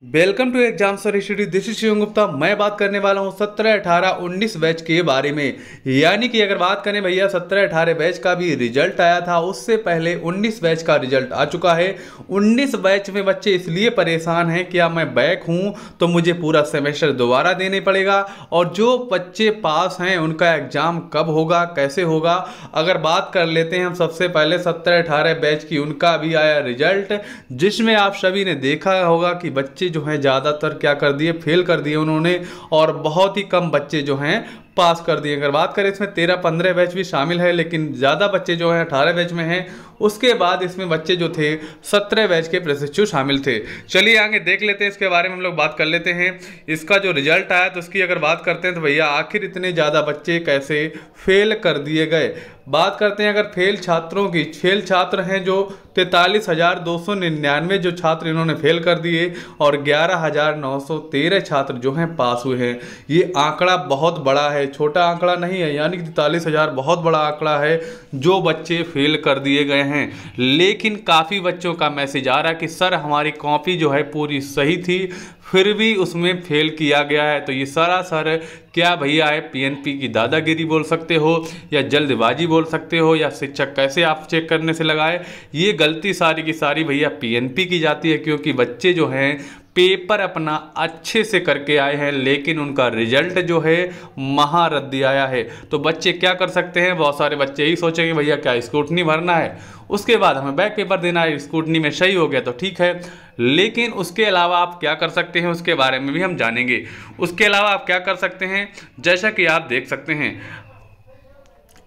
Welcome to exam sir study. This is Shivam Gupta. मैं बात करने वाला हूं 17, 18, 19 बैच के बारे में। यानी कि अगर बात करें भैया 17, 18 बैच का भी रिजल्ट आया था, उससे पहले 19 बैच का रिजल्ट आ चुका है। 19 बैच में बच्चे इसलिए परेशान हैं कि अब मैं बैक हूं तो मुझे पूरा सेमेस्टर दोबारा देने पड़ेगा, और जो बच्चे पास हैं उनका एग्जाम कब होगा, कैसे होगा। अगर बात कर लेते हैं हम सबसे पहले 17, 18 बैच की, उनका भी आया रिजल्ट, जिसमें आप सभी ने देखा होगा कि बच्चे जो हैं ज़्यादातर क्या कर दिए, फेल कर दिए उन्होंने, और बहुत ही कम बच्चे जो हैं पास कर दिए। अगर बात करें इसमें 13, 15 बैच भी शामिल है, लेकिन ज़्यादा बच्चे जो हैं 18 बैच में हैं। उसके बाद इसमें बच्चे जो थे 17 बैच के प्रशिक्षु शामिल थे। चलिए आगे देख लेते हैं, इसके बारे में हम लोग बात कर लेते हैं। इसका जो रिजल्ट आया तो उसकी अगर बात करते हैं तो भैया आखिर इतने ज़्यादा बच्चे कैसे फेल कर दिए गए। बात करते हैं अगर फेल छात्रों की। फेल छात्र हैं जो 43,299 जो छात्र इन्होंने फेल कर दिए, और 11,913 छात्र जो हैं पास हुए हैं। ये आंकड़ा बहुत बड़ा है, छोटा आंकड़ा नहीं है। यानी कि 43,000 बहुत बड़ा आंकड़ा है जो बच्चे फेल कर दिए गए हैं। लेकिन काफ़ी बच्चों का मैसेज आ रहा है कि सर हमारी कॉपी जो है पूरी सही थी, फिर भी उसमें फेल किया गया है। तो ये सरासर क्या भैया है, पीएनपी की दादागिरी बोल सकते हो, या जल्दबाजी बोल सकते हो, या शिक्षक कैसे आप चेक करने से लगाए। ये गलती सारी की सारी भैया पीएनपी की जाती है, क्योंकि बच्चे जो हैं पेपर अपना अच्छे से करके आए हैं, लेकिन उनका रिजल्ट जो है महारद्दी आया है। तो बच्चे क्या कर सकते हैं, बहुत सारे बच्चे यही सोचेंगे भैया क्या स्क्रूटनी भरना है, उसके बाद हमें बैक पेपर देना है, स्क्रूटनी में सही हो गया तो ठीक है। लेकिन उसके अलावा आप क्या कर सकते हैं उसके बारे में भी हम जानेंगे। उसके अलावा आप क्या कर सकते हैं, जैसा कि आप देख सकते हैं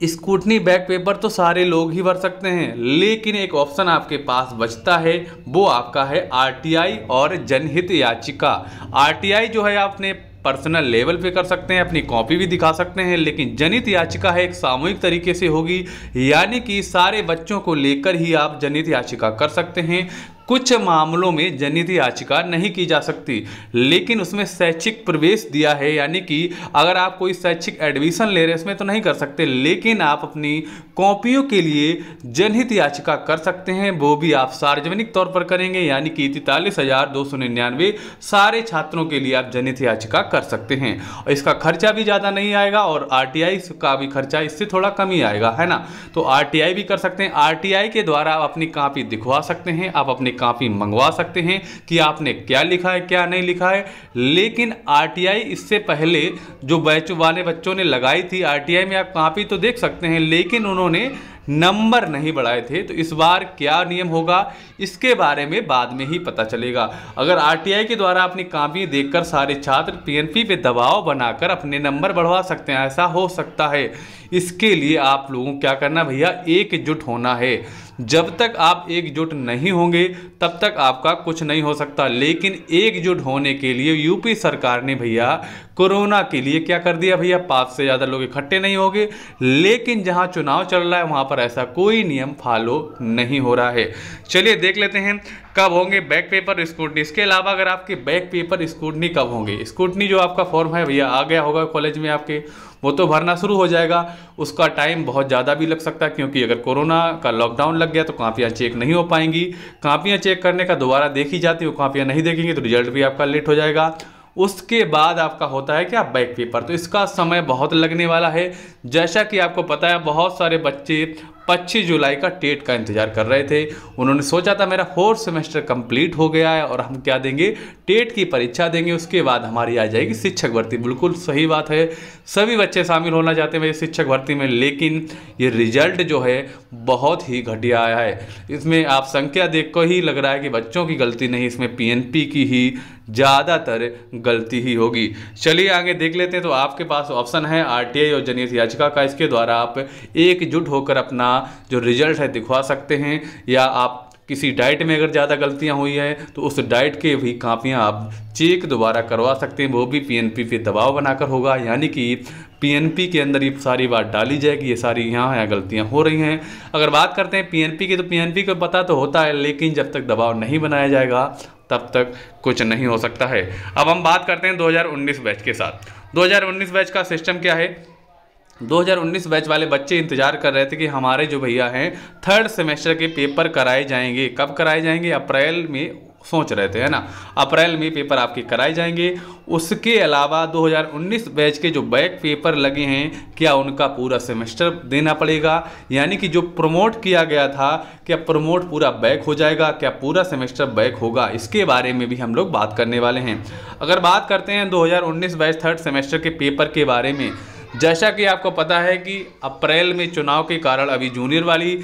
स्क्रूटनी बैक पेपर तो सारे लोग ही भर सकते हैं, लेकिन एक ऑप्शन आपके पास बचता है, वो आपका है आरटीआई और जनहित याचिका। आरटीआई जो है आपने पर्सनल लेवल पे कर सकते हैं, अपनी कॉपी भी दिखा सकते हैं, लेकिन जनहित याचिका है एक सामूहिक तरीके से होगी। यानी कि सारे बच्चों को लेकर ही आप जनहित याचिका कर सकते हैं। कुछ मामलों में जनहित याचिका नहीं की जा सकती, लेकिन उसमें शैक्षिक प्रवेश दिया है। यानी कि अगर आप कोई शैक्षिक एडमिशन ले रहे हैं उसमें तो नहीं कर सकते, लेकिन आप अपनी कॉपियों के लिए जनहित याचिका कर सकते हैं। वो भी आप सार्वजनिक तौर पर करेंगे, यानी कि 43,299 सारे छात्रों के लिए आप जनहित याचिका कर सकते हैं। और इसका खर्चा भी ज़्यादा नहीं आएगा, और आरटीआई का भी खर्चा इससे थोड़ा कम ही आएगा, है ना। तो आरटीआई भी कर सकते हैं। आरटीआई के द्वारा आप अपनी कॉपी दिखवा सकते हैं, आप अपनी कॉपी मंगवा सकते हैं कि आपने क्या लिखा है क्या नहीं लिखा है। लेकिन आरटीआई इससे पहले जो बैच वाले बच्चों ने लगाई थी, आरटीआई में आप कॉपी तो देख सकते हैं, लेकिन उन्होंने नंबर नहीं बढ़ाए थे। तो इस बार क्या नियम होगा इसके बारे में बाद में ही पता चलेगा। अगर आरटीआई के द्वारा अपनी कॉपी देखकर सारे छात्र पीएनपी पे दबाव बनाकर अपने नंबर बढ़वा सकते हैं, ऐसा हो सकता है। इसके लिए आप लोगों को क्या करना भैया, एकजुट होना है। जब तक आप एकजुट नहीं होंगे तब तक आपका कुछ नहीं हो सकता। लेकिन एकजुट होने के लिए यूपी सरकार ने भैया कोरोना के लिए क्या कर दिया भैया, 5 से ज़्यादा लोग इकट्ठे नहीं होंगे। लेकिन जहां चुनाव चल रहा है वहां पर ऐसा कोई नियम फॉलो नहीं हो रहा है। चलिए देख लेते हैं कब होंगे बैक पेपर स्क्रूटनी। इसके अलावा अगर आपके बैक पेपर स्क्रूटनी कब होंगे, स्क्रूटनी जो आपका फॉर्म है भैया आ गया होगा कॉलेज में आपके, वो तो भरना शुरू हो जाएगा। उसका टाइम बहुत ज़्यादा भी लग सकता है, क्योंकि अगर कोरोना का लॉकडाउन लग गया तो कापियाँ चेक नहीं हो पाएंगी। कापियाँ चेक करने का दोबारा देखी जाती है, वो कापियाँ नहीं देखेंगे तो रिजल्ट भी आपका लेट हो जाएगा। उसके बाद आपका होता है क्या, बैक पेपर। तो इसका समय बहुत लगने वाला है। जैसा कि आपको पता है बहुत सारे बच्चे 25 जुलाई का टेट का इंतजार कर रहे थे। उन्होंने सोचा था मेरा 4th सेमेस्टर कंप्लीट हो गया है और हम क्या देंगे, टेट की परीक्षा देंगे, उसके बाद हमारी आ जाएगी शिक्षक भर्ती। बिल्कुल सही बात है, सभी बच्चे शामिल होना चाहते हैं शिक्षक भर्ती में, लेकिन ये रिजल्ट जो है बहुत ही घटिया आया है। इसमें आप संख्या देख कर ही लग रहा है कि बच्चों की गलती नहीं, इसमें पीएनपी की ही ज़्यादातर गलती ही होगी। चलिए आगे देख लेते हैं। तो आपके पास ऑप्शन है आरटीआई और जनहित याचिका का। इसके द्वारा आप एकजुट होकर अपना जो रिजल्ट है दिखवा सकते हैं, या आप किसी डाइट में अगर ज़्यादा गलतियां हुई है तो उस डाइट के भी कापियां आप चेक दोबारा करवा सकते हैं। वो भी पीएनपी पे दबाव बनाकर होगा, यानी कि पीएनपी के अंदर ये सारी बात डाली जाएगी, ये सारी यहाँ गलतियाँ हो रही हैं। अगर बात करते हैं पीएनपी की, तो पीएनपी को पता तो होता है, लेकिन जब तक दबाव नहीं बनाया जाएगा तब तक कुछ नहीं हो सकता है। अब हम बात करते हैं 2019 बैच के साथ। 2019 बैच का सिस्टम क्या है, 2019 बैच वाले बच्चे इंतजार कर रहे थे कि हमारे जो भैया हैं 3rd सेमेस्टर के पेपर कराए जाएंगे। कब कराए जाएंगे, अप्रैल में सोच रहे थे, है ना। अप्रैल में पेपर आपके कराए जाएंगे। उसके अलावा 2019 बैच के जो बैक पेपर लगे हैं, क्या उनका पूरा सेमेस्टर देना पड़ेगा, यानी कि जो प्रमोट किया गया था, क्या प्रमोट पूरा बैक हो जाएगा, क्या पूरा सेमेस्टर बैक होगा, इसके बारे में भी हम लोग बात करने वाले हैं। अगर बात करते हैं 2019 बैच थर्ड सेमेस्टर के पेपर के बारे में, जैसा कि आपको पता है कि अप्रैल में चुनाव के कारण अभी जूनियर वाली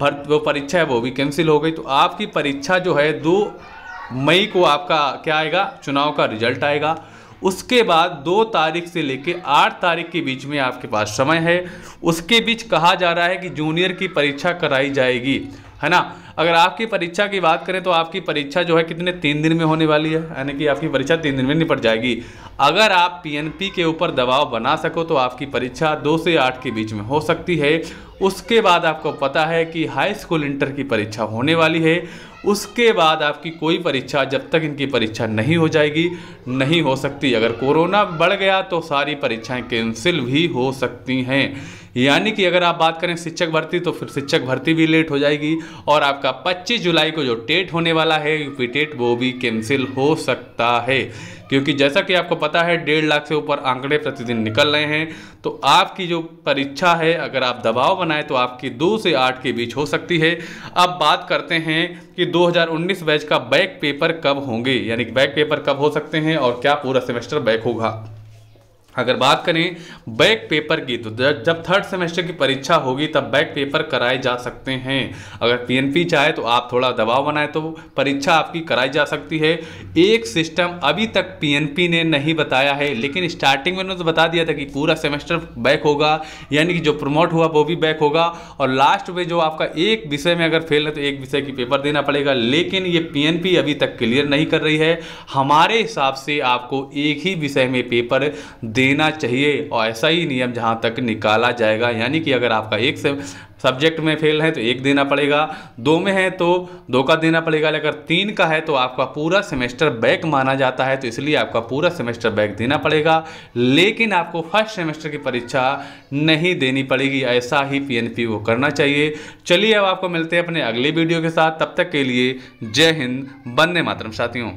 वो परीक्षा है वो भी कैंसिल हो गई। तो आपकी परीक्षा जो है 2 मई को आपका क्या आएगा, चुनाव का रिजल्ट आएगा। उसके बाद 2 तारीख से लेके 8 तारीख के बीच में आपके पास समय है। उसके बीच कहा जा रहा है कि जूनियर की परीक्षा कराई जाएगी, है ना। अगर आपकी परीक्षा की बात करें तो आपकी परीक्षा जो है कितने 3 दिन में होने वाली है, यानी कि आपकी परीक्षा 3 दिन में निपट जाएगी। अगर आप पीएनपी के ऊपर दबाव बना सको तो आपकी परीक्षा 2 से 8 के बीच में हो सकती है। उसके बाद आपको पता है कि हाई स्कूल इंटर की परीक्षा होने वाली है। उसके बाद आपकी कोई परीक्षा जब तक इनकी परीक्षा नहीं हो जाएगी नहीं हो सकती। अगर कोरोना बढ़ गया तो सारी परीक्षाएं कैंसिल भी हो सकती हैं। यानी कि अगर आप बात करें शिक्षक भर्ती तो फिर शिक्षक भर्ती भी लेट हो जाएगी और आपका 25 जुलाई को जो टेट होने वाला है यूपी टेट वो भी कैंसिल हो सकता है, क्योंकि जैसा कि आपको पता है 1.5 लाख से ऊपर आंकड़े प्रतिदिन निकल रहे हैं। तो आपकी जो परीक्षा है अगर आप दबाव बनाए तो आपकी 2 से 8 के बीच हो सकती है। अब बात करते हैं कि 2019 बैच का बैक पेपर कब होंगे, यानी कि बैक पेपर कब हो सकते हैं और क्या पूरा सेमेस्टर बैक होगा। अगर बात करें बैक पेपर की तो जब थर्ड सेमेस्टर की परीक्षा होगी तब बैक पेपर कराए जा सकते हैं। अगर पीएनपी चाहे तो आप थोड़ा दबाव बनाए तो परीक्षा आपकी कराई जा सकती है। एक सिस्टम अभी तक पीएनपी ने नहीं बताया है, लेकिन स्टार्टिंग में उन्होंने तो बता दिया था कि पूरा सेमेस्टर बैक होगा, यानी कि जो प्रमोट हुआ वो भी बैक होगा और लास्ट में जो आपका एक विषय में अगर फेल है तो एक विषय की पेपर देना पड़ेगा। लेकिन ये पीएनपी अभी तक क्लियर नहीं कर रही है। हमारे हिसाब से आपको एक ही विषय में पेपर देना चाहिए और ऐसा ही नियम जहां तक निकाला जाएगा, यानी कि अगर आपका एक सब्जेक्ट में फेल है तो 1 देना पड़ेगा, 2 में है तो 2 का देना पड़ेगा, अगर 3 का है तो आपका पूरा सेमेस्टर बैक माना जाता है, तो इसलिए आपका पूरा सेमेस्टर बैक देना पड़ेगा। लेकिन आपको फर्स्ट सेमेस्टर की परीक्षा नहीं देनी पड़ेगी, ऐसा ही पीएनपी को करना चाहिए। चलिए अब आपको मिलते हैं अपने अगले वीडियो के साथ, तब तक के लिए जय हिंद, वंदे मातरम साथियों।